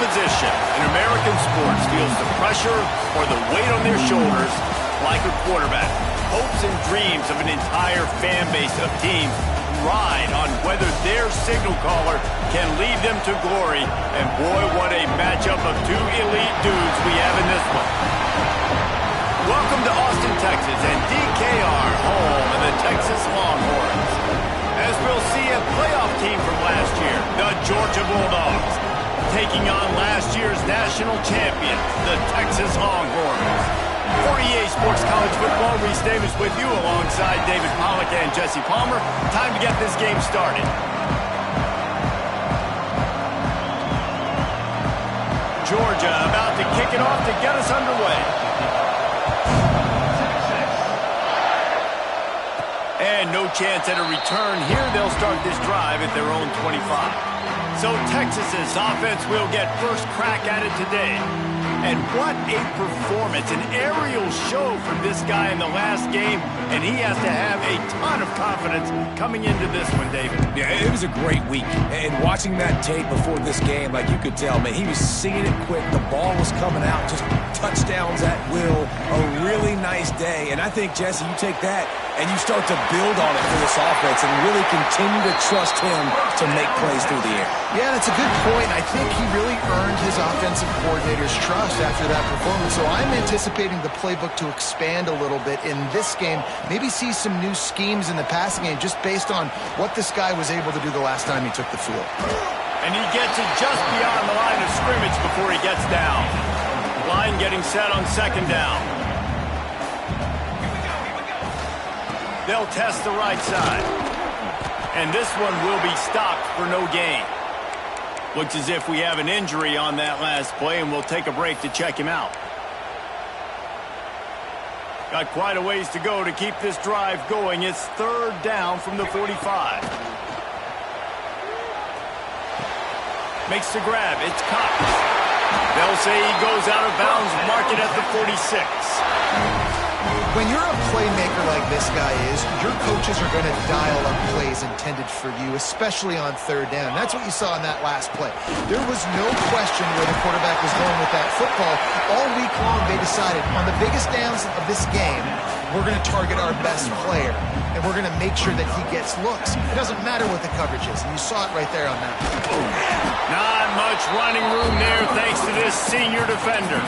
position in American sports feels the pressure or the weight on their shoulders like a quarterback. Hopes and dreams of an entire fan base of teams ride on whether their signal caller can lead them to glory. And boy, what a matchup of two elite dudes we have in this one. Welcome to Austin, Texas, and DKR, home of the Texas Longhorns. As we'll see, a playoff team from last year, the Georgia Bulldogs, taking on last year's national champions, the Texas Longhorns. For EA Sports College Football, Reese Davis with you alongside David Pollack and Jesse Palmer. Time to get this game started. Georgia about to kick it off to get us underway. And no chance at a return here. They'll start this drive at their own 25. So Texas's offense will get first crack at it today. And what a performance, an aerial show from this guy in the last game, and he has to have a ton of confidence coming into this one, David. Yeah, it was a great week, and watching that tape before this game, like you could tell, man, he was seeing it quick, the ball was coming out, just touchdowns at will, a really nice day, and I think, Jesse, you take that and you start to build on it for this offense and really continue to trust him to make plays through the air. Yeah, that's a good point. I think he really earned his offensive coordinator's trust after that performance. So I'm anticipating the playbook to expand a little bit in this game. Maybe see some new schemes in the passing game just based on what this guy was able to do the last time he took the field. And he gets it just beyond the line of scrimmage before he gets down. Line getting set on second down. They'll test the right side. And this one will be stopped for no gain. Looks as if we have an injury on that last play, and we'll take a break to check him out. Got quite a ways to go to keep this drive going. It's third down from the 45. Makes the grab. It's Cox. They'll say he goes out of bounds, mark it at the 46. When you're a playmaker like this guy is, your coaches are going to dial up plays intended for you, especially on third down. That's what you saw in that last play. There was no question where the quarterback was going with that football. All week long, they decided, on the biggest downs of this game, we're going to target our best player, and we're going to make sure that he gets looks. It doesn't matter what the coverage is, and you saw it right there on that. Not much running room there thanks to this senior defender.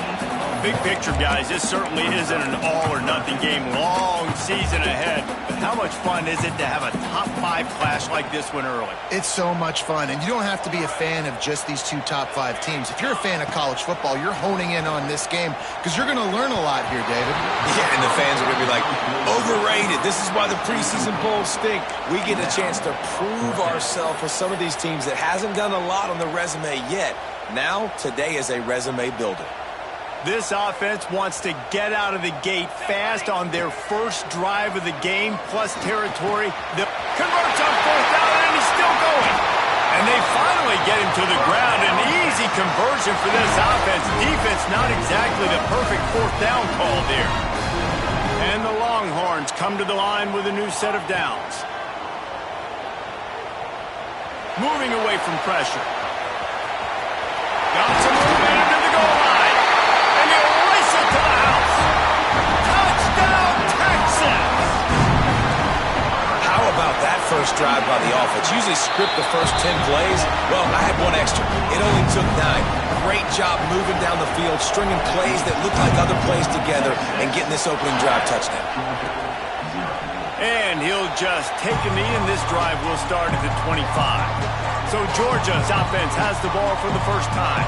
Big picture, guys, this certainly isn't an all-or-nothing game. Long season ahead. But how much fun is it to have a top-5 clash like this one early? It's so much fun, and you don't have to be a fan of just these two top-5 teams. If you're a fan of college football, you're honing in on this game because you're going to learn a lot here, David. Yeah, and the fans are going to be like, overrated. This is why the preseason polls stink. We get a chance to prove ourselves with some of these teams that hasn't done a lot on the resume yet. Now, today is a resume builder. This offense wants to get out of the gate fast on their first drive of the game, plus territory. The converts on fourth down, and he's still going. And they finally get him to the ground. An easy conversion for this offense. Defense not exactly the perfect fourth down call there. And the Longhorns come to the line with a new set of downs. Moving away from pressure. Got some movement into the goal line. To the house. Touchdown, Texas! How about that first drive by the offense? Usually script the first 10 plays. Well, I had one extra. It only took 9. Great job moving down the field, stringing plays that look like other plays together, and getting this opening drive touchdown. And he'll just take a knee, and this drive will start at the 25. So Georgia's offense has the ball for the first time.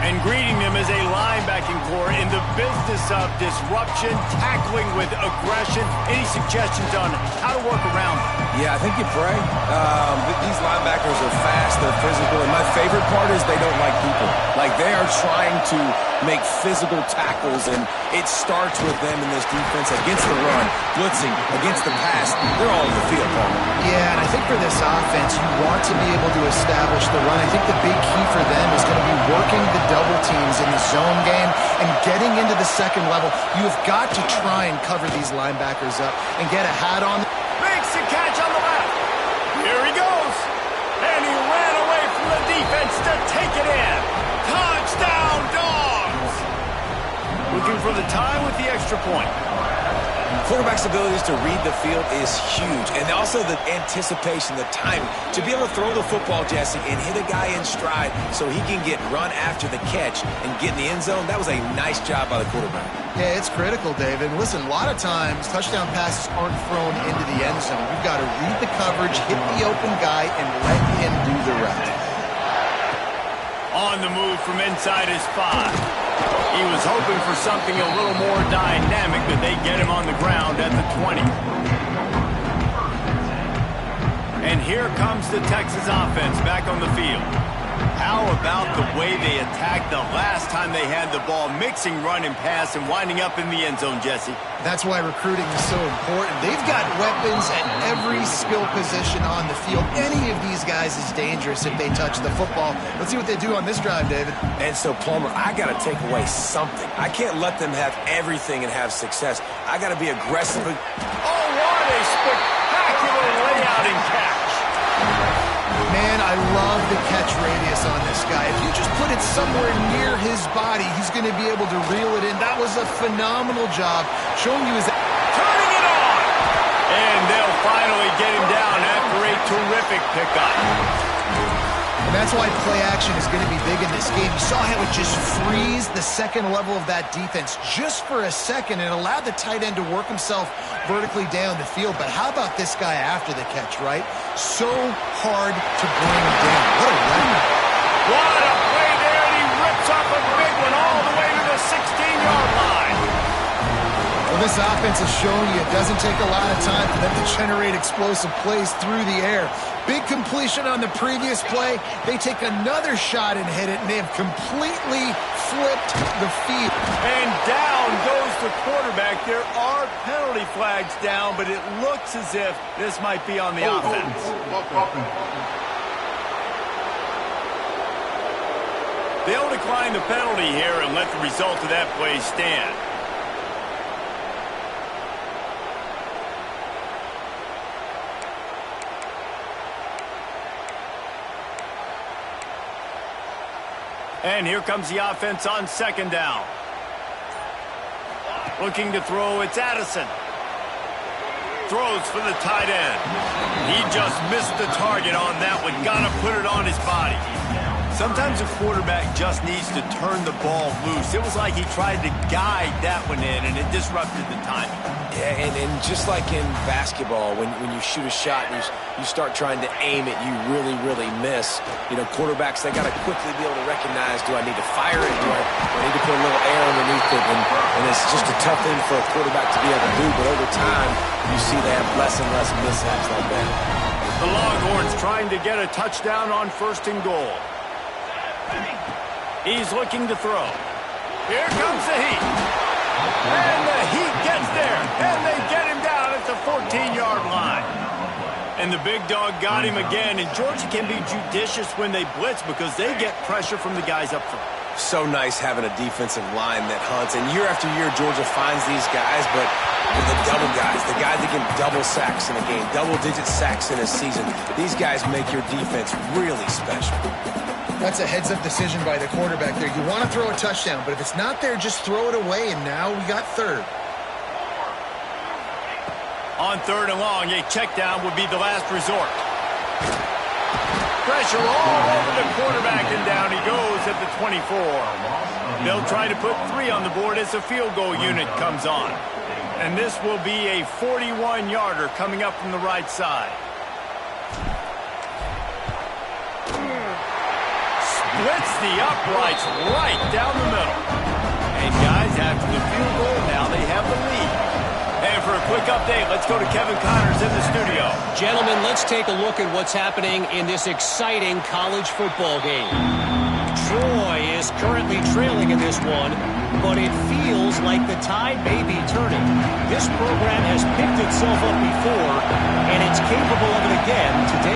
And greeting them is a linebacking core in the business of disruption, tackling with aggression. Any suggestions on how to work around them? Yeah, I think you pray. These linebackers are fast, they're physical, and my favorite part is they don't like people. Like, they are trying to make physical tackles, and it starts with them in this defense against the run, blitzing, against the pass. They're all in the field, Paul. Yeah, and I think for this offense, you want to be able to establish the run. I think the big key for them is going to be working the double teams in the zone game and getting into the second level. You have got to try and cover these linebackers up and get a hat on. Makes the catch on the left. Here he goes. And he ran away from the defense to take it in. for the tie with the extra point. Quarterback's abilities to read the field is huge, and also the anticipation, the timing. To be able to throw the football, Jesse, and hit a guy in stride so he can get run after the catch and get in the end zone, that was a nice job by the quarterback. Yeah, it's critical, David. Listen, a lot of times touchdown passes aren't thrown into the end zone. You've got to read the coverage, hit the open guy, and let him do the rest. On the move from inside his 5. He was hoping for something a little more dynamic, but they get him on the ground at the 20. And here comes the Texas offense back on the field. How about the way they attacked the last time they had the ball, mixing run and pass and winding up in the end zone, Jesse? That's why recruiting is so important. They've got weapons at every skill position on the field. Any of these guys is dangerous if they touch the football. Let's see what they do on this drive, David. And so, Palmer, I got to take away something. I can't let them have everything and have success. I got to be aggressive. Oh, what a spectacular layout and catch. Man, I love the catch radius on this guy. If you just put it somewhere near his body, he's going to be able to reel it in. That was a phenomenal job showing you his... Turning it on! And they'll finally get him down after a terrific pickup. And that's why play action is going to be big in this game. You saw how it just frees the second level of that defense just for a second and allowed the tight end to work himself vertically down the field. But how about this guy after the catch, right? So hard to bring down. What a weapon. What a play there, and he rips off a big one all the way to the 16-yard line. Well, this offense is showing you it doesn't take a lot of time for them to generate explosive plays through the air. Big completion on the previous play. They take another shot and hit it, and they have completely flipped the field. And down goes the quarterback. There are penalty flags down, but it looks as if this might be on the offense. They'll decline the penalty here and let the result of that play stand. And here comes the offense on second down. Looking to throw, it's Addison. Throws for the tight end. He just missed the target on that one. Gotta put it on his body. Sometimes a quarterback just needs to turn the ball loose. It was like he tried to guide that one in, and it disrupted the timing. Yeah, and just like in basketball, when you shoot a shot and you start trying to aim it, you really, really miss. You know, quarterbacks, they got to quickly be able to recognize, do I need to fire it? Do I need to put a little air underneath it? And it's just a tough thing for a quarterback to be able to do. But over time, you see they have less and less mishaps like that. The Longhorns trying to get a touchdown on 1st and goal. He's looking to throw. Here comes the Heat. And the Heat gets there. And they get him down at the 14-yard line. And the big dog got him again. And Georgia can be judicious when they blitz because they get pressure from the guys up front. So nice having a defensive line that hunts. And year after year, Georgia finds these guys, but the double guys, the guys that get double sacks in a game, double-digit sacks in a season, these guys make your defense really special. That's a heads-up decision by the quarterback there. You want to throw a touchdown, but if it's not there, just throw it away, and now we got third. On 3rd and long, a check down would be the last resort. Pressure all over the quarterback, and down he goes at the 24. They'll try to put 3 on the board as the field goal unit comes on. And this will be a 41-yarder coming up from the right side. Splits the uprights right down the middle. And guys, after the field goal, now they have the lead. And for a quick update, let's go to Kevin Connors in the studio. Gentlemen, let's take a look at what's happening in this exciting college football game. Troy is currently trailing in this one, but it feels like the tide may be turning. This program has picked itself up before, and it's capable of it again today.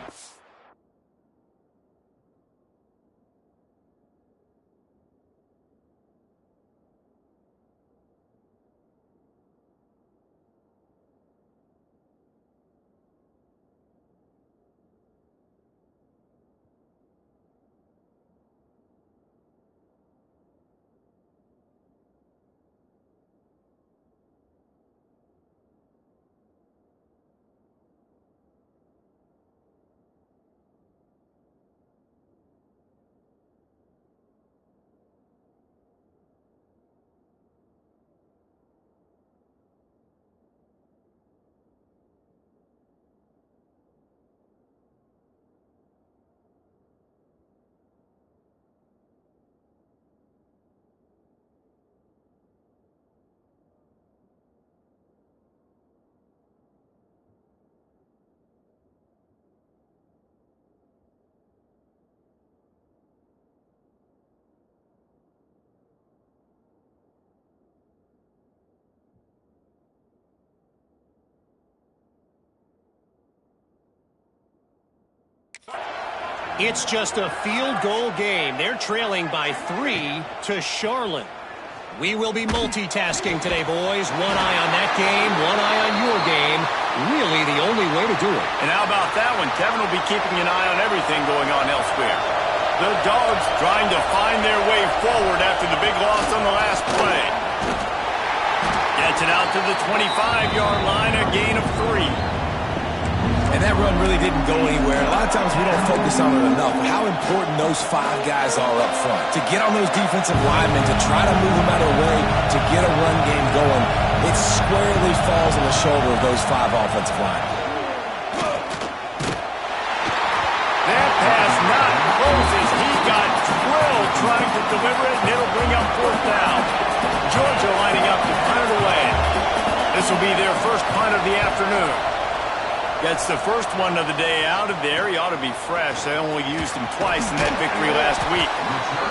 It's just a field goal game. They're trailing by 3 to Charlotte. We will be multitasking today, boys. One eye on that game, one eye on your game. Really the only way to do it. And how about that one? Kevin will be keeping an eye on everything going on elsewhere. The Dogs trying to find their way forward after the big loss on the last play. Gets it out to the 25-yard line, a gain of 3. And that run really didn't go anywhere. A lot of times we don't focus on it enough. But how important those 5 guys are up front. To get on those defensive linemen, to try to move them out of the way, to get a run game going, it squarely falls on the shoulder of those 5 offensive linemen. That pass not closes. He got drilled trying to deliver it, and it'll bring up 4th down. Georgia lining up to punt it away. This will be their first punt of the afternoon. Gets the first one of the day out of there. He ought to be fresh. They only used him twice in that victory last week.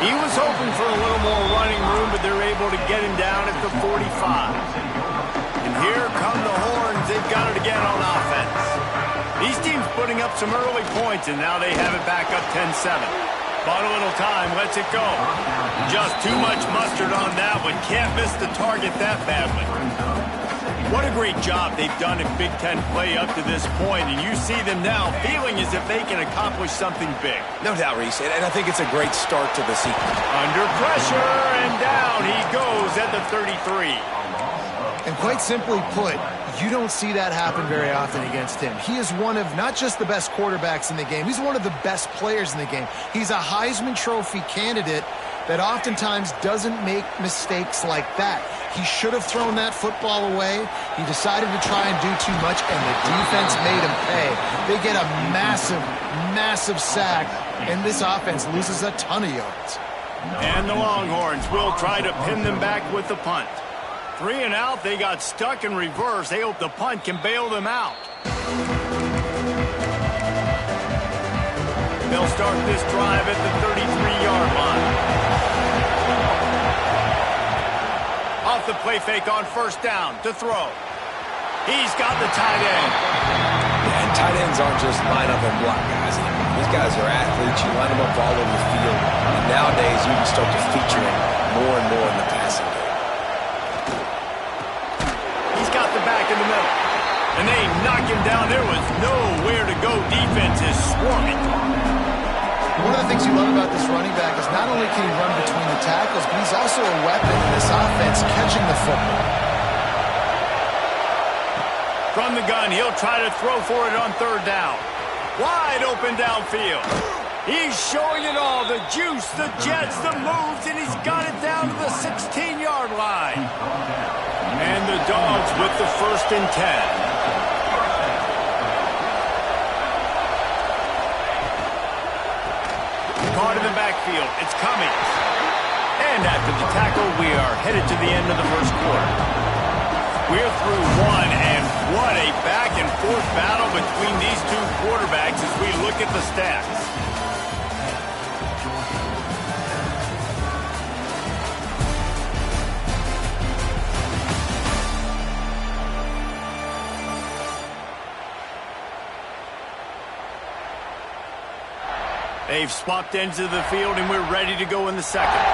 He was hoping for a little more running room, but they're able to get him down at the 45. And here come the Horns. They've got it again on offense. These teams putting up some early points, and now they have it back up 10-7. Bought a little time, lets it go. Just too much mustard on that one. Can't miss the target that badly. What a great job they've done in Big Ten play up to this point, and you see them now feeling as if they can accomplish something big. No doubt, Reese, and I think it's a great start to the season. Under pressure, and down he goes at the 33. And quite simply put, you don't see that happen very often against him. He is one of not just the best quarterbacks in the game, he's one of the best players in the game. He's a Heisman Trophy candidate that oftentimes doesn't make mistakes like that. He should have thrown that football away. He decided to try and do too much, and the defense made him pay. They get a massive, massive sack, and this offense loses a ton of yards. And the Longhorns will try to pin them back with the punt. 3 and out, they got stuck in reverse. They hope the punt can bail them out. They'll start this drive at the 33-yard line. Off the play fake on 1st down to throw. He's got the tight end. Yeah, and tight ends aren't just line up and block guys anymore. These guys are athletes. You line them up all over the field. And nowadays, you can start to feature them more and more in the passing game. He's got the back in the middle. And they knock him down. There was nowhere to go. Defense is swarming. One of the things you love about this running back is not only can he run between the tackles, but he's also a weapon in this offense catching the football. From the gun, he'll try to throw for it on 3rd down. Wide open downfield. He's showing it all, the juice, the jets, the moves, and he's got it down to the 16-yard line. And the Dogs with the 1st and 10. Caught in the backfield. It's coming. And after the tackle, we are headed to the end of the 1st quarter. We're through 1, and what a back-and-forth battle between these 2 quarterbacks as we look at the stats. They've swapped ends of the field, and we're ready to go in the second.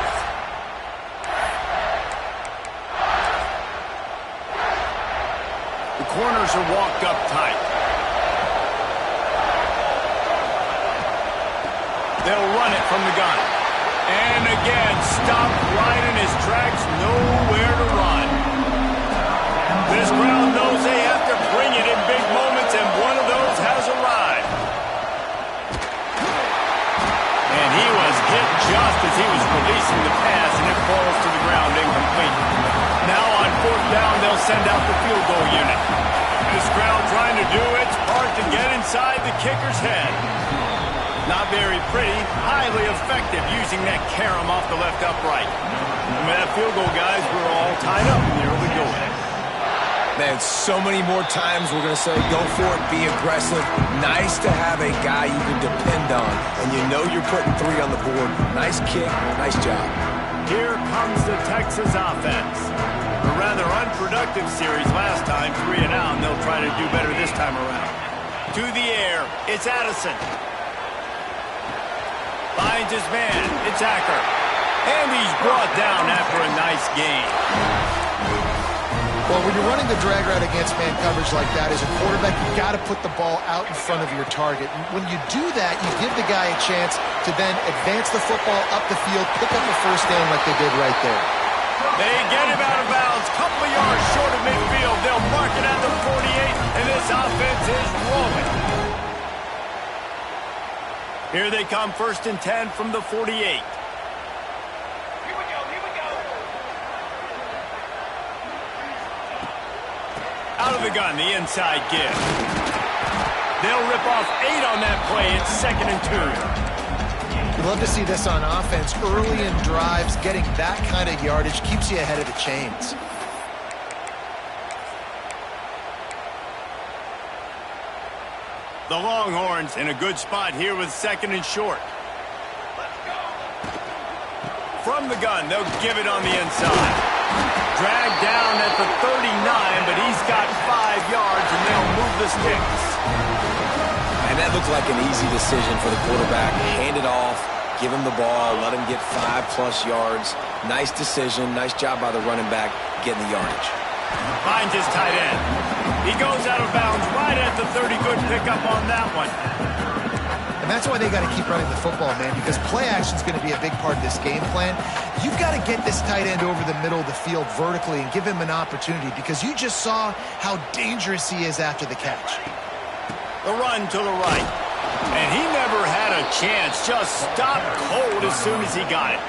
The corners are walked up tight. They'll run it from the gun. And again, stopped right in his tracks, nowhere to run. This crowd knows they have to bring it in big moments, and one of those has arrived. And he was hit just as he was releasing the pass, and it falls to the ground incomplete. Now on 4th down, they'll send out the field goal unit. This crowd trying to do its part to get inside the kicker's head. Not very pretty, highly effective using that carom off the left upright. And with that field goal, guys, we're all tied up in the early going. Man, so many more times we're going to say, go for it, be aggressive. Nice to have a guy you can depend on, and you know you're putting 3 on the board. Nice kick, nice job. Here comes the Texas offense. A rather unproductive series last time, 3 and out, and they'll try to do better this time around. To the air, it's Addison. Finds his man. It's Acker. And he's brought down after a nice gain. Well, when you're running the drag route against man coverage like that, as a quarterback, you've got to put the ball out in front of your target. And when you do that, you give the guy a chance to then advance the football up the field, pick up a first down like they did right there. They get him out of bounds, couple of yards short of midfield. They'll mark it at the 48, and this offense is rolling. Here they come, 1st and 10 from the 48. Out of the gun, the inside give. They'll rip off 8 on that play. It's 2nd and 2. You love to see this on offense. Early in drives, getting that kind of yardage keeps you ahead of the chains. The Longhorns in a good spot here with 2nd and short. From the gun, they'll give it on the inside. Dragged down at the 39, but he's got 5 yards, and they'll move the sticks. And that looked like an easy decision for the quarterback. Hand it off, give him the ball, let him get 5+ yards. Nice decision. Nice job by the running back getting the yardage. Finds his tight end. He goes out of bounds right at the 30. Good pickup on that one. And that's why they got to keep running the football, man, because play action is going to be a big part of this game plan. You've got to get this tight end over the middle of the field vertically and give him an opportunity, because you just saw how dangerous he is after the catch. The run to the right. And he never had a chance. Just stopped cold as soon as he got it.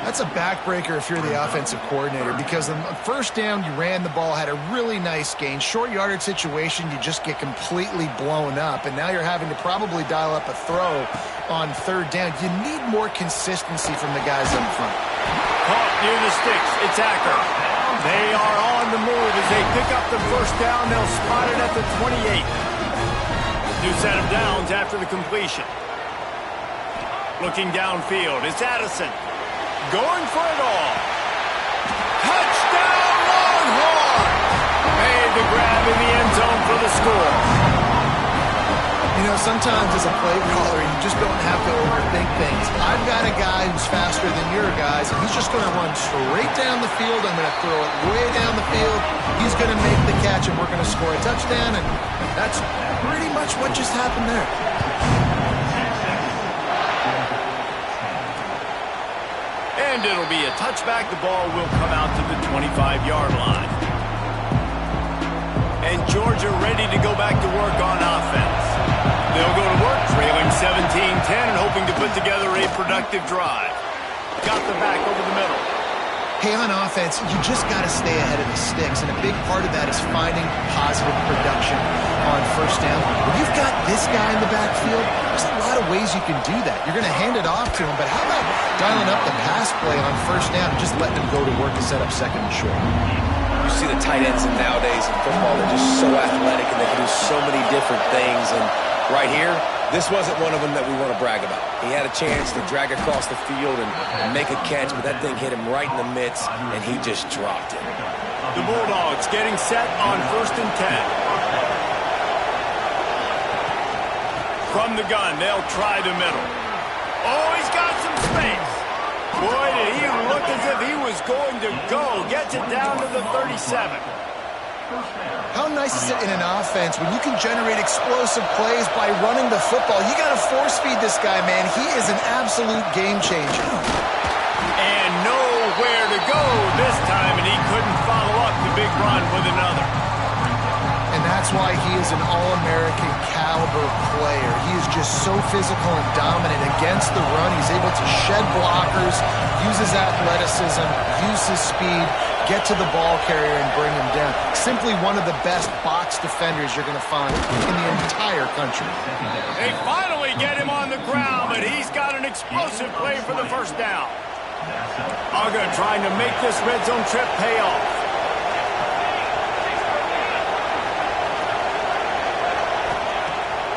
That's a backbreaker if you're the offensive coordinator, because on 1st down, you ran the ball, had a really nice gain. Short yardage situation, you just get completely blown up, and now you're having to probably dial up a throw on 3rd down. You need more consistency from the guys up front. Caught near the sticks. It's Acker. They are on the move as they pick up the 1st down. They'll spot it at the 28. New set of downs after the completion. Looking downfield, it's Addison. Going for it all. Touchdown, Longhorn! Made the grab in the end zone for the score. You know, sometimes as a play caller, you just don't have to overthink things. I've got a guy who's faster than your guys, and he's just going to run straight down the field. I'm going to throw it way down the field. He's going to make the catch, and we're going to score a touchdown, and that's pretty much what just happened there. And it'll be a touchback. The ball will come out to the 25-yard line. And Georgia ready to go back to work on offense. They'll go to work, trailing 17-10 and hoping to put together a productive drive. Got the back over the middle. Hey, on offense, you just got to stay ahead of the sticks, and a big part of that is finding positive production on 1st down. When you've got this guy in the backfield, there's a lot of ways you can do that. You're going to hand it off to him, but how about dialing up the pass play on 1st down and just letting him go to work to set up 2nd and short? You see the tight ends nowadays in football, they're just so athletic and they can do so many different things. And right here, this wasn't one of them that we want to brag about. He had a chance to drag across the field and make a catch, but that thing hit him right in the midst, and he just dropped it. The Bulldogs getting set on 1st and 10. From the gun, they'll try the middle. Oh, he's got some space. Boy, did he look as if he was going to go. Gets it down to the 37. How nice is it in an offense when you can generate explosive plays by running the football? You got to force feed this guy, man. He is an absolute game changer. And nowhere to go this time, and he couldn't follow up the big run with another. And that's why he is an All-American caliber player. He is just so physical and dominant against the run. He's able to shed blockers, use his athleticism, use his speed, get to the ball carrier and bring him down. Simply one of the best box defenders you're going to find in the entire country. They finally get him on the ground, but he's got an explosive play for the 1st down. Uga trying to make this red zone trip pay off.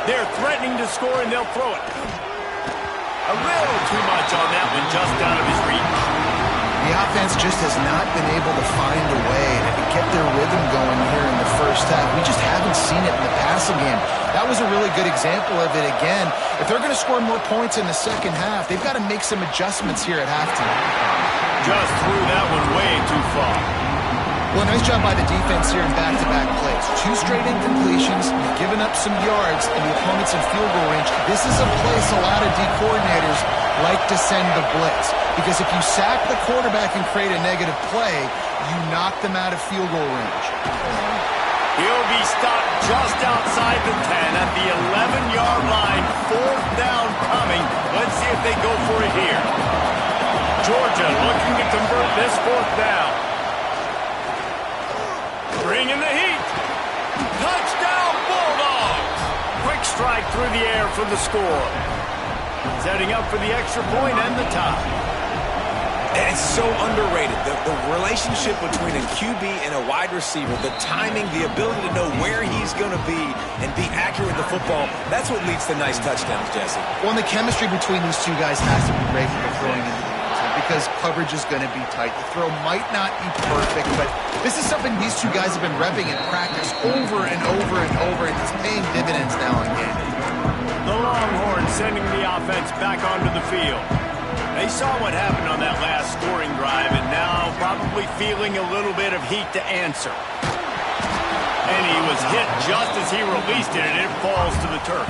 They're threatening to score, and they'll throw it. A little too much on that one, just out of his reach. The offense just has not been able to find a way to get their rhythm going here in the first half. We just haven't seen it in the passing game. That was a really good example of it again. If they're going to score more points in the second half, they've got to make some adjustments here at halftime. Just threw that one way too far. Well, nice job by the defense here in back-to-back plays. 2 straight incompletions, giving up some yards, and the opponent's in field goal range. This is a place a lot of D coordinators like to send the blitz. Because if you sack the quarterback and create a negative play, you knock them out of field goal range. He'll be stopped just outside the 10 at the 11-yard line. 4th down coming. Let's see if they go for it here. Georgia looking to convert this 4th down. Bringing the heat. Touchdown Bulldogs. Quick strike through the air for the score. Setting up for the extra point and the tie. It's so underrated. The relationship between a QB and a wide receiver, the timing, the ability to know where he's going to be and be accurate with the football, that's what leads to nice touchdowns, Jesse. Well, and the chemistry between these two guys has to be great when they're throwing into the end zone because coverage is going to be tight. The throw might not be perfect, but this is something these two guys have been repping in practice over and over and over, and it's paying dividends now in game. The Longhorns sending the offense back onto the field. They saw what happened on that last scoring drive and now probably feeling a little bit of heat to answer. And he was hit just as he released it, and it falls to the turf.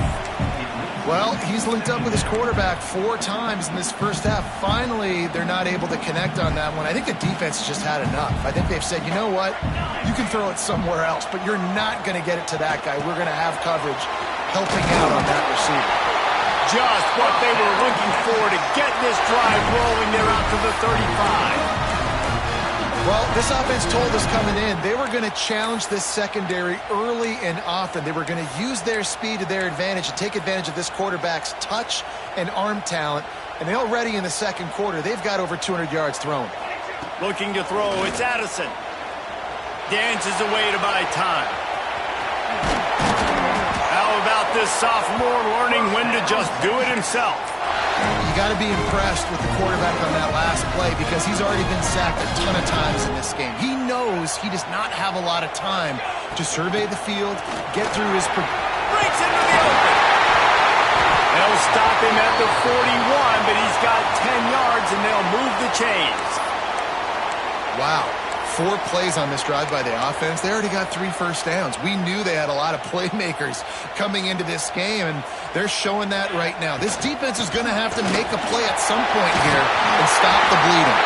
Well, he's linked up with his quarterback 4 times in this first half. Finally, they're not able to connect on that one. I think the defense has just had enough. I think they've said, you know what, you can throw it somewhere else, but you're not going to get it to that guy. We're going to have coverage helping out on that receiver. Just what they were looking for to get this drive rolling. They're out to the 35. Well, this offense told us coming in they were going to challenge this secondary early and often. They were going to use their speed to their advantage and take advantage of this quarterback's touch and arm talent. And they already in the second quarter, they've got over 200 yards thrown. Looking to throw, it's Addison. Dances away to buy time. How about this sophomore learning when to just do it himself? You got to be impressed with the quarterback on that last play because he's already been sacked a ton of times in this game. He knows he does not have a lot of time to survey the field, get through his... Breaks into the open. They'll stop him at the 41, but he's got 10 yards and they'll move the chains. Wow. 4 plays on this drive by the offense. They already got 3 first downs. We knew they had a lot of playmakers coming into this game, and they're showing that right now. This defense is going to have to make a play at some point here and stop the bleeding.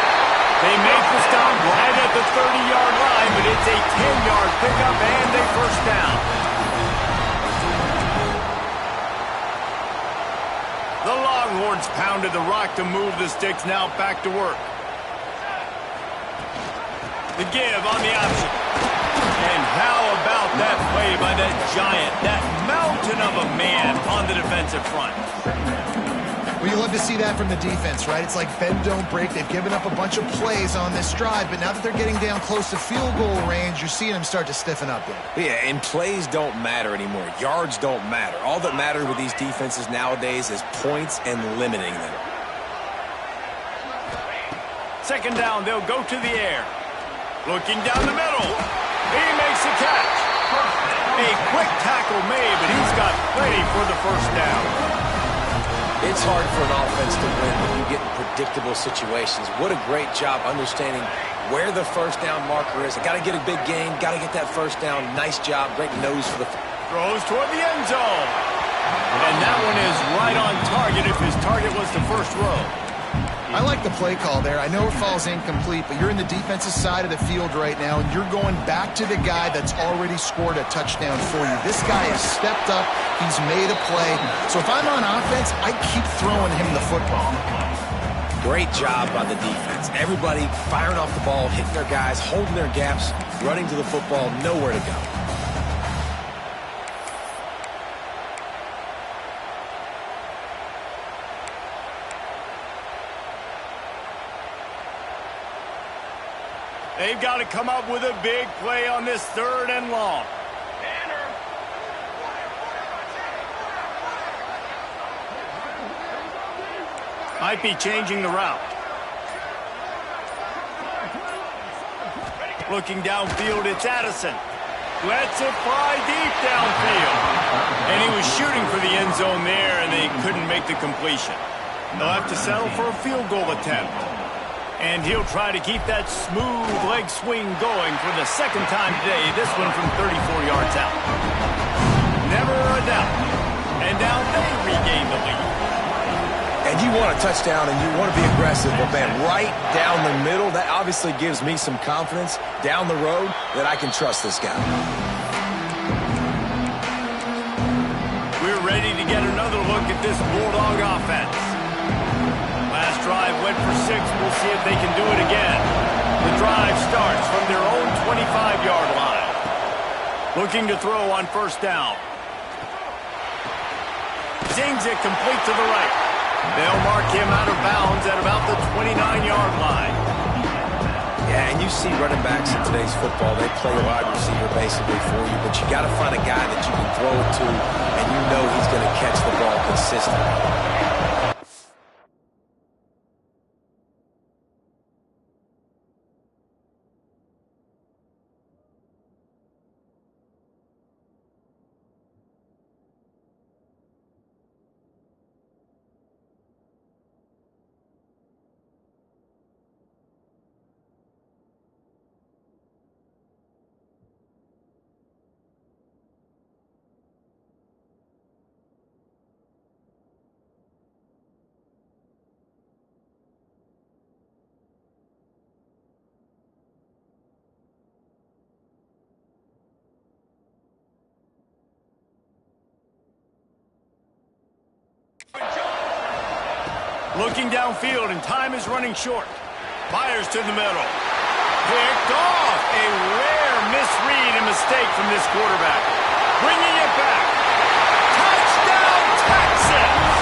They make the stop right at the 30-yard line, but it's a 10-yard pickup and a first down. The Longhorns pounded the rock to move the sticks, now back to work. The give on the option. And how about that play by that giant, that mountain of a man on the defensive front? Well, you love to see that from the defense, right? It's like bend, don't break. They've given up a bunch of plays on this drive, but now that they're getting down close to field goal range, you're seeing them start to stiffen up there. Yeah, and plays don't matter anymore. Yards don't matter. All that matters with these defenses nowadays is points and limiting them. Second down, they'll go to the air. Looking down the middle. He makes the catch. A quick tackle made, but he's got plenty for the first down. It's hard for an offense to win when you get in predictable situations. What a great job understanding where the first down marker is. I got to get a big gain, got to get that first down. Nice job, great nose for the... Throws toward the end zone. And that one is right on target if his target was the first row. I like the play call there. I know it falls incomplete, but you're in the defensive side of the field right now, and you're going back to the guy that's already scored a touchdown for you. This guy has stepped up. He's made a play. So if I'm on offense, I keep throwing him the football. Great job by the defense. Everybody firing off the ball, hitting their guys, holding their gaps, running to the football, nowhere to go. They've got to come up with a big play on this 3rd and long. Might be changing the route. Looking downfield, it's Addison. Lets it fly deep downfield. And he was shooting for the end zone there, and they couldn't make the completion. They'll have to settle for a field goal attempt. And he'll try to keep that smooth leg swing going for the second time today, this one from 34 yards out. Never a doubt. And now they regain the lead. And you want a touchdown and you want to be aggressive, but man, right down the middle, that obviously gives me some confidence down the road that I can trust this guy. We're ready to get another look at this Bulldog offense. Last drive went for 6. We'll see if they can do it again. The drive starts from their own 25-yard line. Looking to throw on first down. Zings it complete to the right. They'll mark him out of bounds at about the 29-yard line. Yeah, and you see running backs in today's football, they play a wide receiver basically for you, but you got to find a guy that you can throw it to, and you know he's going to catch the ball consistently. Looking downfield, and time is running short. Fires to the middle. Picked off. A rare misread and mistake from this quarterback. Bringing it back. Touchdown, Texans!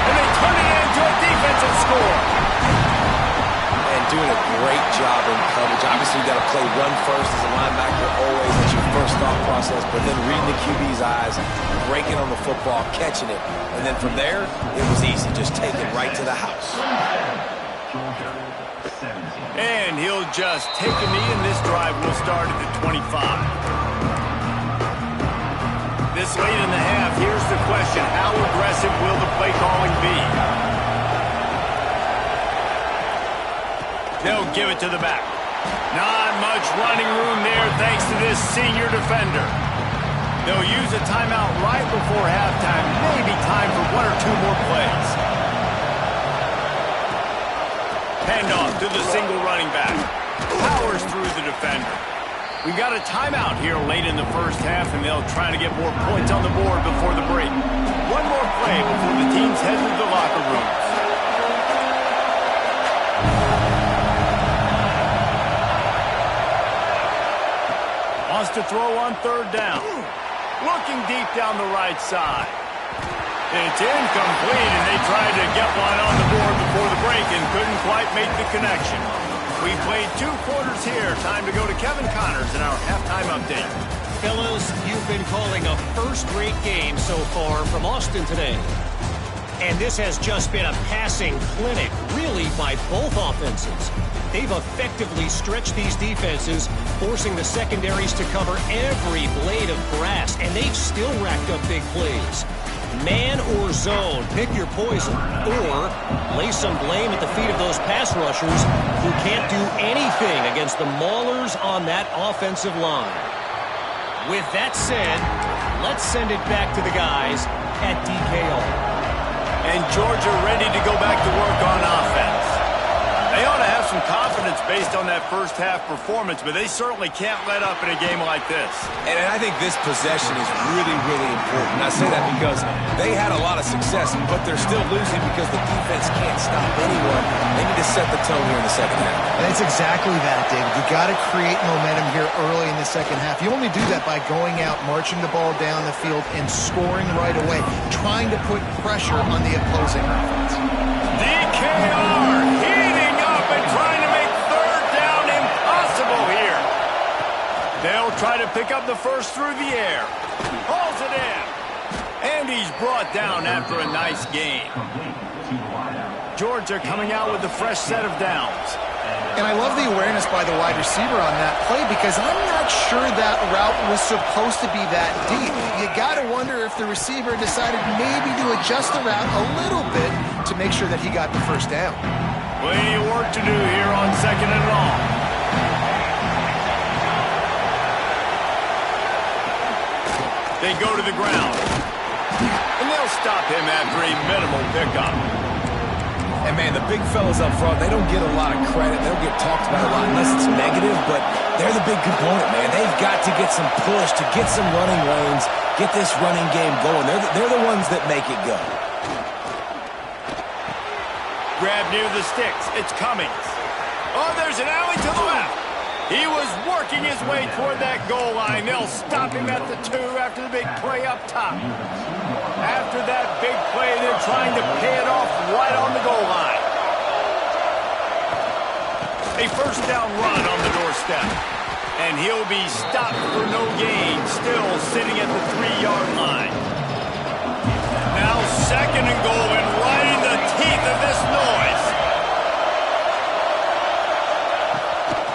And they turn it into a defensive score. And doing a great job in coverage. Obviously, you got to play run first as a linebacker always. That's your first thought process. But then reading the QB's eyes, breaking on the football, catching it. And then from there, it was easy. Just take it right to the house. And he'll just take a knee, and this drive will start at the 25. This late in the half, here's the question. How aggressive will the play calling be? They'll give it to the back. Not much running room there thanks to this senior defender. They'll use a timeout right before halftime. Maybe time for 1 or 2 more plays. Handoff to the single running back. Powers through the defender. We've got a timeout here late in the first half, and they'll try to get more points on the board before the break. One more play before the teams head to the locker rooms. Wants to throw on third down. Looking deep down the right side. It's incomplete, and they tried to get one on the board before the break and couldn't quite make the connection. We played 2 quarters here. Time to go to Kevin Connors in our halftime update. Fellas, you've been calling a first-rate game so far from Austin today. And this has just been a passing clinic, really, by both offenses. They've effectively stretched these defenses, forcing the secondaries to cover every blade of grass, and they've still racked up big plays. Man or zone, pick your poison, or lay some blame at the feet of those pass rushers who can't do anything against the maulers on that offensive line. With that said, let's send it back to the guys at DKO. And Georgia ready to go back to work on offense. They ought to have some confidence based on that first half performance, but they certainly can't let up in a game like this. And I think this possession is really, really important. I say that because they had a lot of success, but they're still losing because the defense can't stop anyone. They need to set the tone here in the second half. And it's exactly that, David. You got to create momentum here early in the second half. You only do that by going out, marching the ball down the field, and scoring right away, trying to put pressure on the opposing offense. DKR heating up and trying to make third down impossible here. They'll try to pick up the first through the air. Hauls it in. And he's brought down after a nice game. Georgia coming out with a fresh set of downs. And I love the awareness by the wide receiver on that play because I'm not sure that route was supposed to be that deep. You got to wonder if the receiver decided maybe to adjust the route a little bit to make sure that he got the first down. Plenty of work to do here on 2nd and long. They go to the ground. And they'll stop him after a minimal pickup. And, man, the big fellas up front, they don't get a lot of credit. They don't get talked about a lot unless it's negative, but they're the big component, man. They've got to get some push, to get some running lanes, get this running game going. They're the ones that make it go. Grab near the sticks. It's Cummings. Oh, there's an alley to the left. He was working his way toward that goal line. They'll stop him at the 2 after the big play up top. After that big play, they're trying to pay it off right on the goal line. A first down run on the doorstep. And he'll be stopped for no gain, still sitting at the 3-yard line. Now 2nd and goal, and right in the teeth of this noise.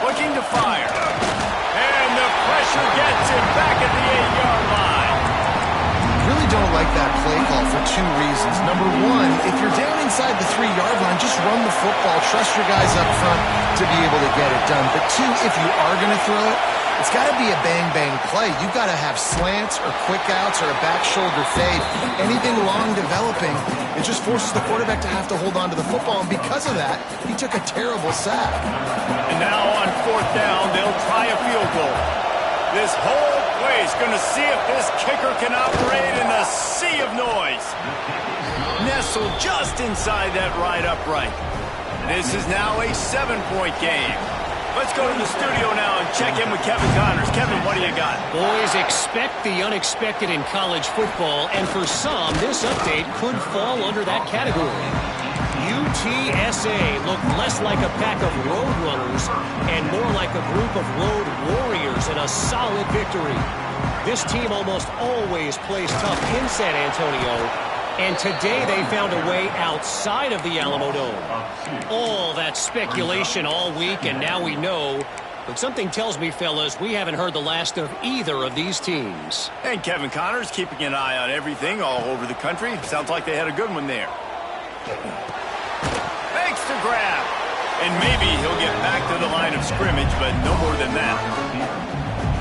Looking to fire. And the pressure gets him back at the 8-yard line. Really don't like that play call for 2 reasons. Number 1, if you're down inside the 3-yard line, just run the football. Trust your guys up front to be able to get it done. But 2, if you are going to throw it, it's got to be a bang-bang play. You've got to have slants or quick outs or a back shoulder fade. Anything long developing, it just forces the quarterback to have to hold on to the football. And because of that, he took a terrible sack. And now on 4th down, they'll try a field goal. This whole place going to see if this kicker can operate in the sea of noise. Nestled just inside that right upright. This is now a 7-point game. Let's go to the studio now and check in with Kevin Connors. Kevin, what do you got? Boys, expect the unexpected in college football, and for some, this update could fall under that category. UTSA looked less like a pack of road runners and more like a group of road warriors in a solid victory. This team almost always plays tough in San Antonio, and today they found a way outside of the Alamo Dome. All that speculation all week, and now we know. But something tells me, fellas, we haven't heard the last of either of these teams. And Kevin Connors keeping an eye on everything all over the country. Sounds like they had a good one there. Makes the grab. And maybe he'll get back to the line of scrimmage, but no more than that.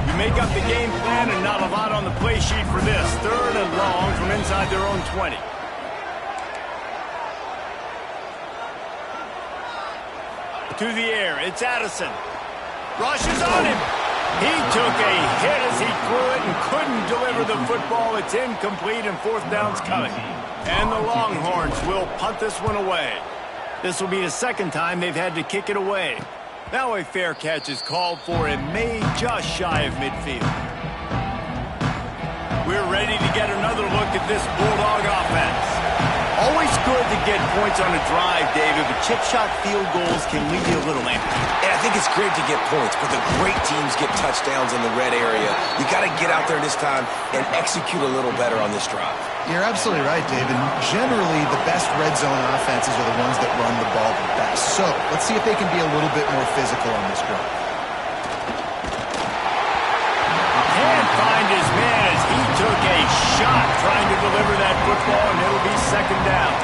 You make up the game plan and not a lot on the play sheet for this. 3rd and long from inside their own 20. To the air, it's Addison. Rushes on him. He took a hit as he threw it and couldn't deliver the football. It's incomplete and 4th down's coming. And the Longhorns will punt this one away. This will be the 2nd time they've had to kick it away. Now a fair catch is called for and made just shy of midfield. We're ready to get another look at this Bulldog offense. Always good to get points on a drive, David, but chip shot field goals can leave you a little empty. And I think it's great to get points, but the great teams get touchdowns in the red area. You got to get out there this time and execute a little better on this drive. You're absolutely right, David. Generally, the best red zone offenses are the ones that run the ball the best. So let's see if they can be a little bit more physical on this drive. Can't find his man as he took a shot trying to deliver that football, and it'll be 2nd down.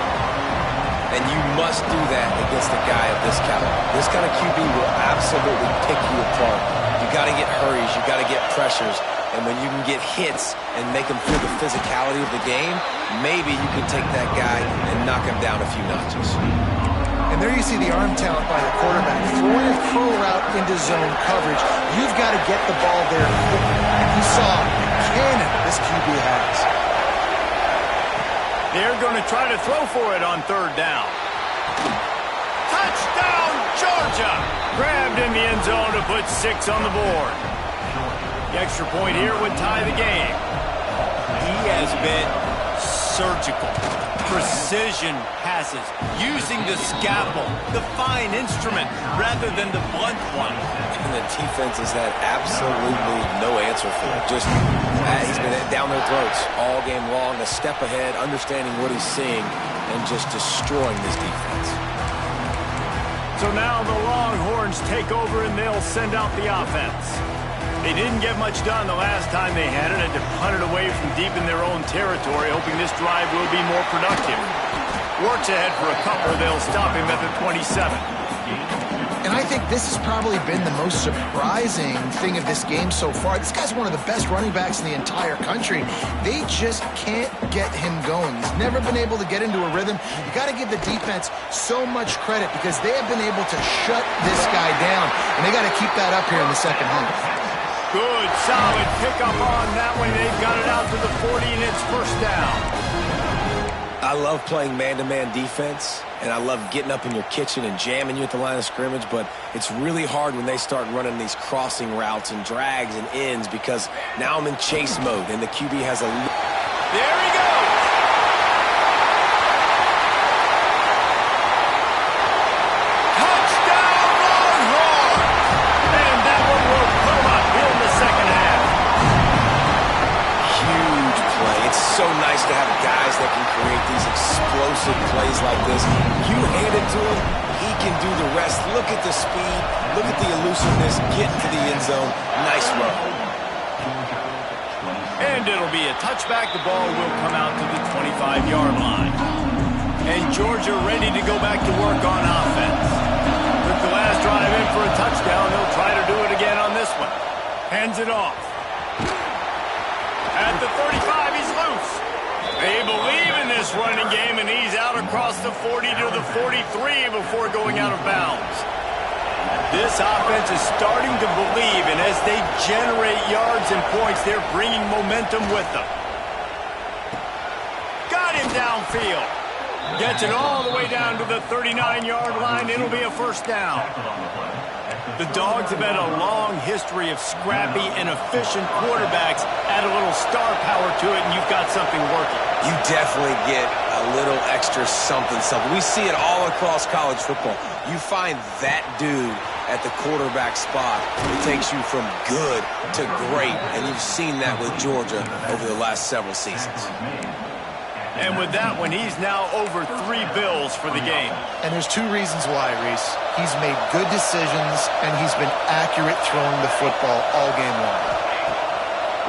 And you must do that against a guy of this caliber. This kind of QB will absolutely pick you apart. You got to get hurries, you got to get pressures, and when you can get hits and make them feel the physicality of the game, maybe you can take that guy and knock him down a few notches. And there you see the arm talent by the quarterback. Throwing a curl route into zone coverage, you've got to get the ball there quickly. And you saw the cannon this QB has. They're going to try to throw for it on 3rd down. Touchdown, Georgia! Grabbed in the end zone to put 6 on the board. The extra point here would tie the game. He has been surgical, precision passes, using the scalpel, the fine instrument, rather than the blunt one. And the defense has had absolutely no answer for it. Just, he's been down their throats all game long, a step ahead, understanding what he's seeing, and just destroying this defense. So now the Longhorns take over and they'll send out the offense. They didn't get much done the last time they had it, and to punt it away from deep in their own territory, hoping this drive will be more productive. Works ahead for a couple. They'll stop him at the 27. And I think this has probably been the most surprising thing of this game so far. This guy's one of the best running backs in the entire country. They just can't get him going. He's never been able to get into a rhythm. You got to give the defense so much credit because they have been able to shut this guy down, and they got to keep that up here in the second half. Good, solid pickup on that one. They've got it out to the 40, and it's first down. I love playing man-to-man defense, and I love getting up in your kitchen and jamming you at the line of scrimmage, but it's really hard when they start running these crossing routes and drags and ends because now I'm in chase mode, and the QB has a... There he goes! Touchdown, Longhorn! And that one will come up here in the second half. Huge play. It's so nice to have guys that can create these explosive plays like this. You hand it to him, he can do the rest. Look at the speed, look at the elusiveness, get into the end zone. Nice run. And it'll be a touchback. The ball will come out to the 25-yard line. And Georgia ready to go back to work on offense. Took the last drive in for a touchdown. They'll try to do it again on this one. Hands it off. At the 35, he's loose. They believe in this running game, and he's out across the 40 to the 43 before going out of bounds. This offense is starting to believe, and as they generate yards and points, they're bringing momentum with them. Got him downfield. Gets it all the way down to the 39-yard line. It'll be a first down. The Dogs have had a long history of scrappy and efficient quarterbacks. Add a little star power to it, and you've got something working. You definitely get a little extra something. We see it all across college football. You find that dude at the quarterback spot, it takes you from good to great, and you've seen that with Georgia over the last several seasons. And with that one, he's now over 3 bills for the game. And there's 2 reasons why, Reese. He's made good decisions, and he's been accurate throwing the football all game long.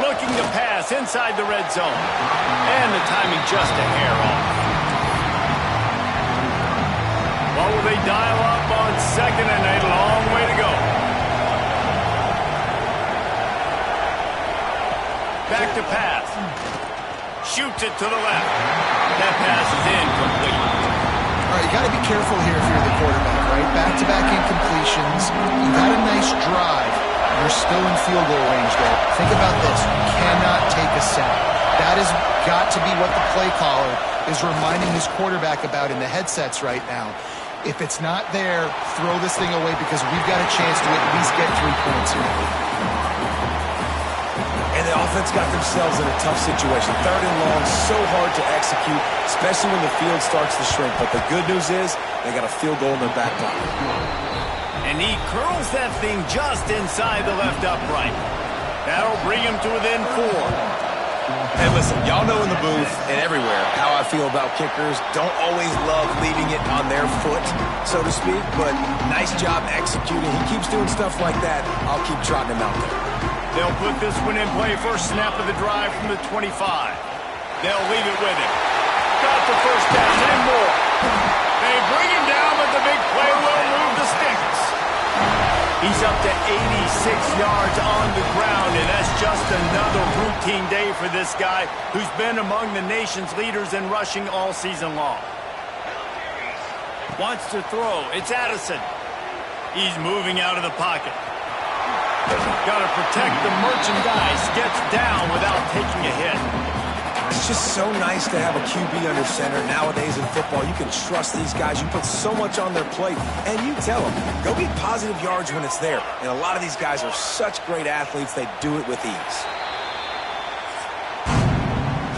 Looking to pass inside the red zone. And the timing just a hair off. Well, will they dial up on second and a long way to go? Back to pass. Shoots it to the left. That pass is incomplete. All right, you got to be careful here if you're the quarterback, right? Back-to-back incompletions. You got a nice drive. You're still in field goal range, though. Think about this. You cannot take a sack. That has got to be what the play caller is reminding his quarterback about in the headsets right now. If it's not there, throw this thing away because we've got a chance to at least get 3 points here. And the offense got themselves in a tough situation. 3rd and long, so hard to execute, especially when the field starts to shrink. But the good news is they got a field goal in their back pocket. And he curls that thing just inside the left upright. That'll bring him to within 4. Hey, listen, y'all know in the booth and everywhere how I feel about kickers. Don't always love leaving it on their foot, so to speak, but nice job executing. He keeps doing stuff like that. I'll keep trotting him out there. They'll put this one in play. First snap of the drive from the 25. They'll leave it with him. Got the first down and more. They bring him down, but the big play will move the sticks. He's up to 86 yards on the ground, and that's just another routine day for this guy who's been among the nation's leaders in rushing all season long. Wants to throw. It's Addison. He's moving out of the pocket. Got to protect the merchandise. Gets down without taking a hit. It's just so nice to have a QB under center. Nowadays in football, you can trust these guys. You put so much on their plate, and you tell them, go get positive yards when it's there. And a lot of these guys are such great athletes, they do it with ease.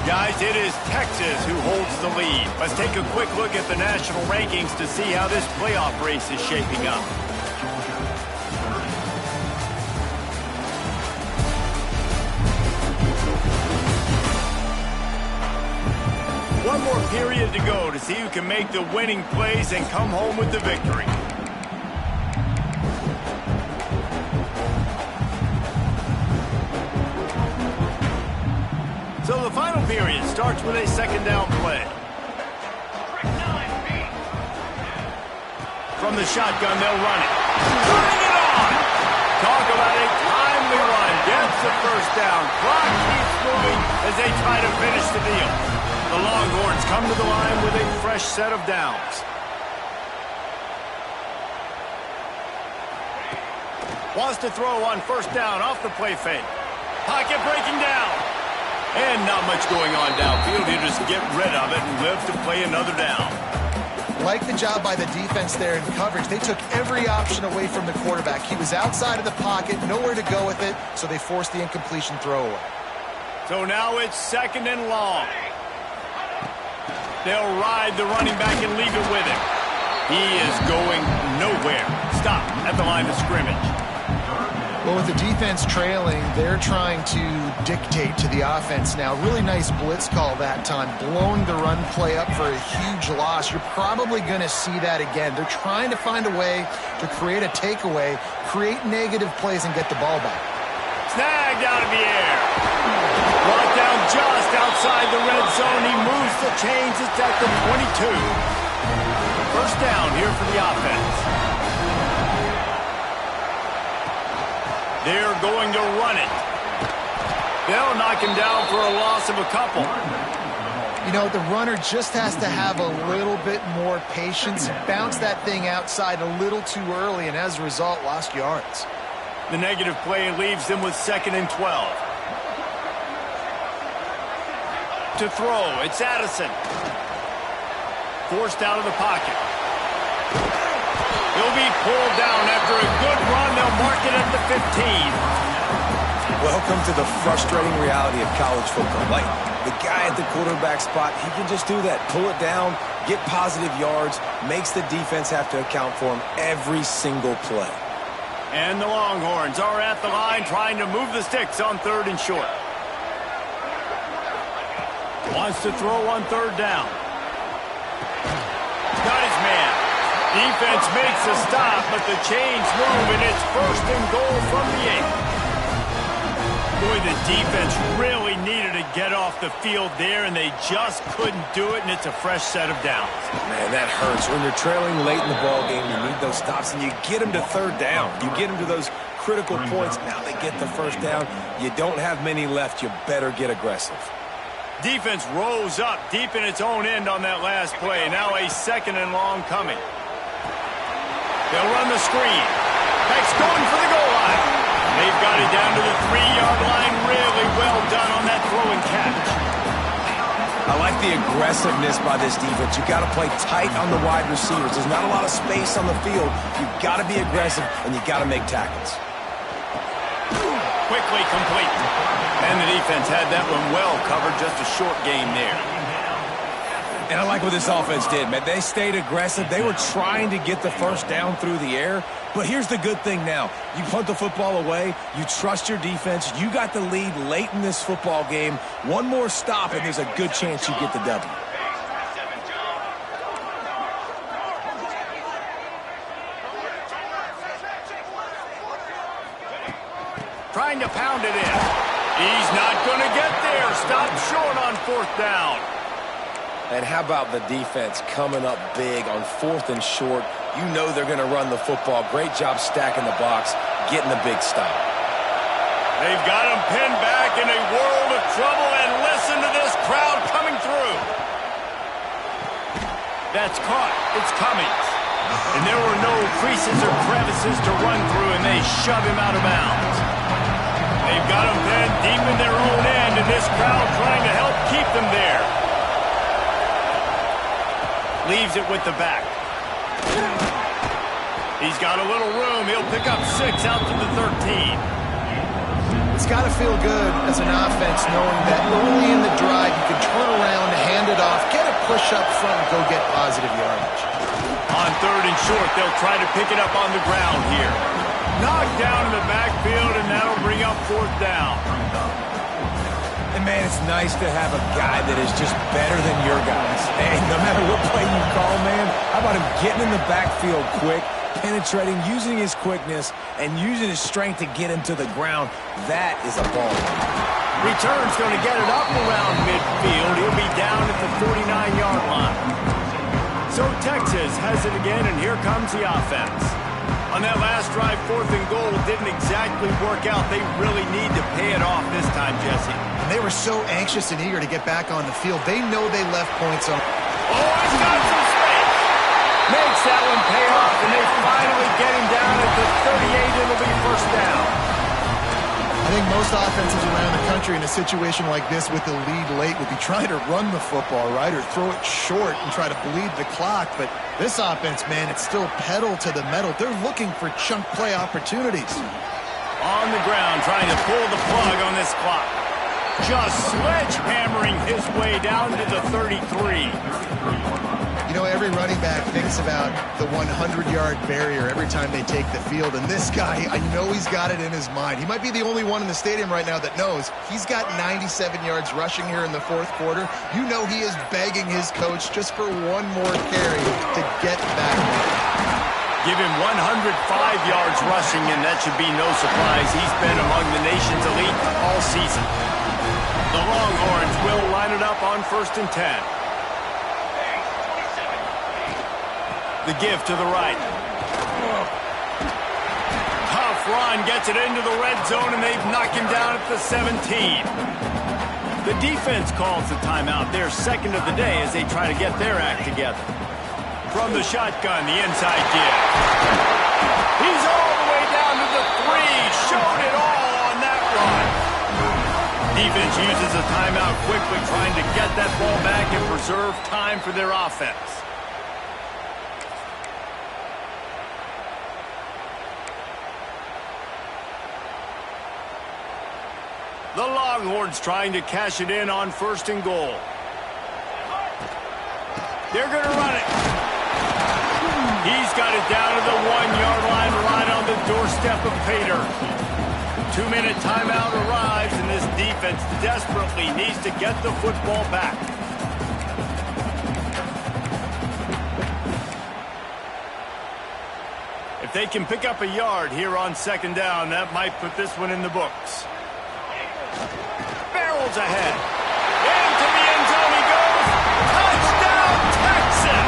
Guys, it is Texas who holds the lead. Let's take a quick look at the national rankings to see how this playoff race is shaping up. One more period to go to see who can make the winning plays and come home with the victory. So the final period starts with a second down play. From the shotgun, they'll run it. Turning it on! Talk about a timely run. Gets the first down. Clock keeps moving as they try to finish the deal. The Longhorns come to the line with a fresh set of downs. Wants to throw on first down off the play fake. Pocket breaking down. And not much going on downfield. He'll just get rid of it and live to play another down. Like the job by the defense there in coverage. They took every option away from the quarterback. He was outside of the pocket, nowhere to go with it, so they forced the incompletion throwaway. So now it's second and long. They'll ride the running back and leave it with him. He is going nowhere. Stop at the line of scrimmage. Well, with the defense trailing, they're trying to dictate to the offense now. Really nice blitz call that time, blowing the run play up for a huge loss. You're probably going to see that again. They're trying to find a way to create a takeaway, create negative plays, and get the ball back. Snagged out of the air. Brought down just outside the red zone. He moves the chains. It's at the 22. First down here for the offense. They're going to run it. They'll knock him down for a loss of a couple. You know, the runner just has to have a little bit more patience. Bounce that thing outside a little too early, and as a result, lost yards. The negative play leaves them with second and 12. To throw, it's Addison. Forced out of the pocket. He'll be pulled down after a good run. They'll mark it at the 15. Welcome to the frustrating reality of college football. Like, the guy at the quarterback spot, he can just do that. Pull it down, get positive yards, makes the defense have to account for him every single play. And the Longhorns are at the line trying to move the sticks on third and short. Wants to throw on third down. Got his man. Defense makes a stop, but the chains move, and it's first and goal from the 8. Boy, the defense really needed to get off the field there, and they just couldn't do it, and it's a fresh set of downs. Man, that hurts. When you're trailing late in the ball game, you need those stops, and you get them to third down. You get them to those critical points. Now they get the first down. You don't have many left. You better get aggressive. Defense rose up deep in its own end on that last play. Now a second and long coming. They'll run the screen. Beck's going for the goal line. They've got it down to the 3-yard line. Really well done on that throw and catch. I like the aggressiveness by this defense. You've got to play tight on the wide receivers. There's not a lot of space on the field. You've got to be aggressive, and you've got to make tackles. Quickly complete. And the defense had that one well covered. Just a short game there. And I like what this offense did, man. They stayed aggressive. They were trying to get the first down through the air. But here's the good thing now. You punt the football away. You trust your defense. You got the lead late in this football game. One more stop, and there's a good chance you get the W. Trying to pound it in. He's not going to get there. Stop short on fourth down. And how about the defense coming up big on fourth and short? You know they're going to run the football. Great job stacking the box, getting the big stop. They've got him pinned back in a world of trouble, and listen to this crowd coming through. That's caught. It's Cummings. And there were no creases or crevices to run through, and they shove him out of bounds. They've got him pinned deep in their own end, and this crowd trying to help keep them there. Leaves it with the back. He's got a little room. He'll pick up 6 out to the 13. It's got to feel good as an offense knowing that early in the drive you can turn around, hand it off, get a push up front, and go get positive yardage. On 3rd and short, they'll try to pick it up on the ground here. Knocked down in the backfield, and that'll bring up 4th down. And, man, it's nice to have a guy that is just better than your guys. And no matter what play you call, man, how about him getting in the backfield quick, penetrating, using his quickness, and using his strength to get him to the ground? That is a ball. Return's going to get it up around midfield. He'll be down at the 49-yard line. So Texas has it again, and here comes the offense. On that last drive, 4th and goal didn't exactly work out. They really need to pay it off this time, Jesse. And they were so anxious and eager to get back on the field. They know they left points on. Oh, he's got some space. Makes that one pay off, and they finally get him down at the 38. It'll be 1st down. I think most offenses around the country in a situation like this with the lead late would be trying to run the football, right, or throw it short and try to bleed the clock. But this offense, man, it's still pedal to the metal. They're looking for chunk play opportunities. On the ground, trying to pull the plug on this clock. Just sledgehammering his way down to the 33. You know, every running back thinks about the 100-yard barrier every time they take the field. And this guy, I know he's got it in his mind. He might be the only one in the stadium right now that knows he's got 97 yards rushing here in the 4th quarter. You know he is begging his coach just for one more carry to get back. Give him 105 yards rushing, and that should be no surprise. He's been among the nation's elite all season. The Longhorns will line it up on 1st and 10. The give to the right. Tough run, gets it into the red zone, and they've knocked him down at the 17. The defense calls the timeout. They're 2nd of the day as they try to get their act together. From the shotgun, the inside give. He's all the way down to the 3. Showed it all on that run. Defense uses a timeout quickly, trying to get that ball back and preserve time for their offense. The Longhorns trying to cash it in on 1st and goal. They're going to run it. He's got it down to the 1-yard line right on the doorstep of Pater. 2-minute timeout arrives, and this defense desperately needs to get the football back. If they can pick up a yard here on 2nd down, that might put this one in the books. Barrels ahead. Into the end zone he goes. Touchdown, Texas!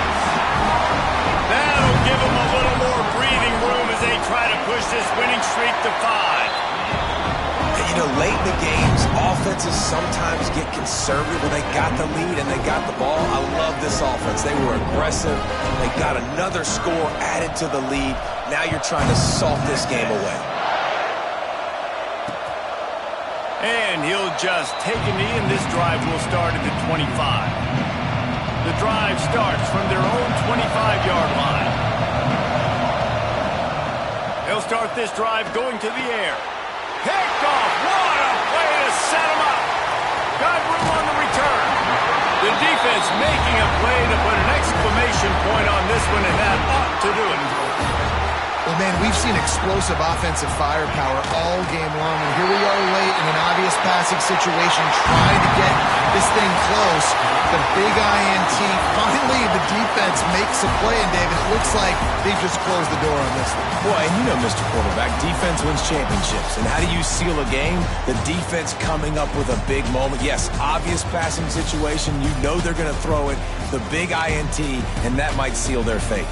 That'll give them a little more breathing room as they try to push this winning streak to 5. You know, late in the games, offenses sometimes get conservative when they got the lead and they got the ball. I love this offense. They were aggressive. They got another score added to the lead. Now you're trying to salt this game away. And he'll just take a knee, and this drive will start at the 25. The drive starts from their own 25-yard line. They'll start this drive going to the air. Picked off. What a play to set him up. Got room on the return. The defense making a play to put an exclamation point on this one, and that ought to do it. Well, man, we've seen explosive offensive firepower all game long, and here we are late in an obvious passing situation trying to get this thing close. The big INT, finally the defense makes a play, and David, it looks like they just closed the door on this one. Boy, and you know, Mr. Quarterback, defense wins championships. And how do you seal a game? The defense coming up with a big moment. Yes, obvious passing situation. You know they're going to throw it. The big INT, and that might seal their fate.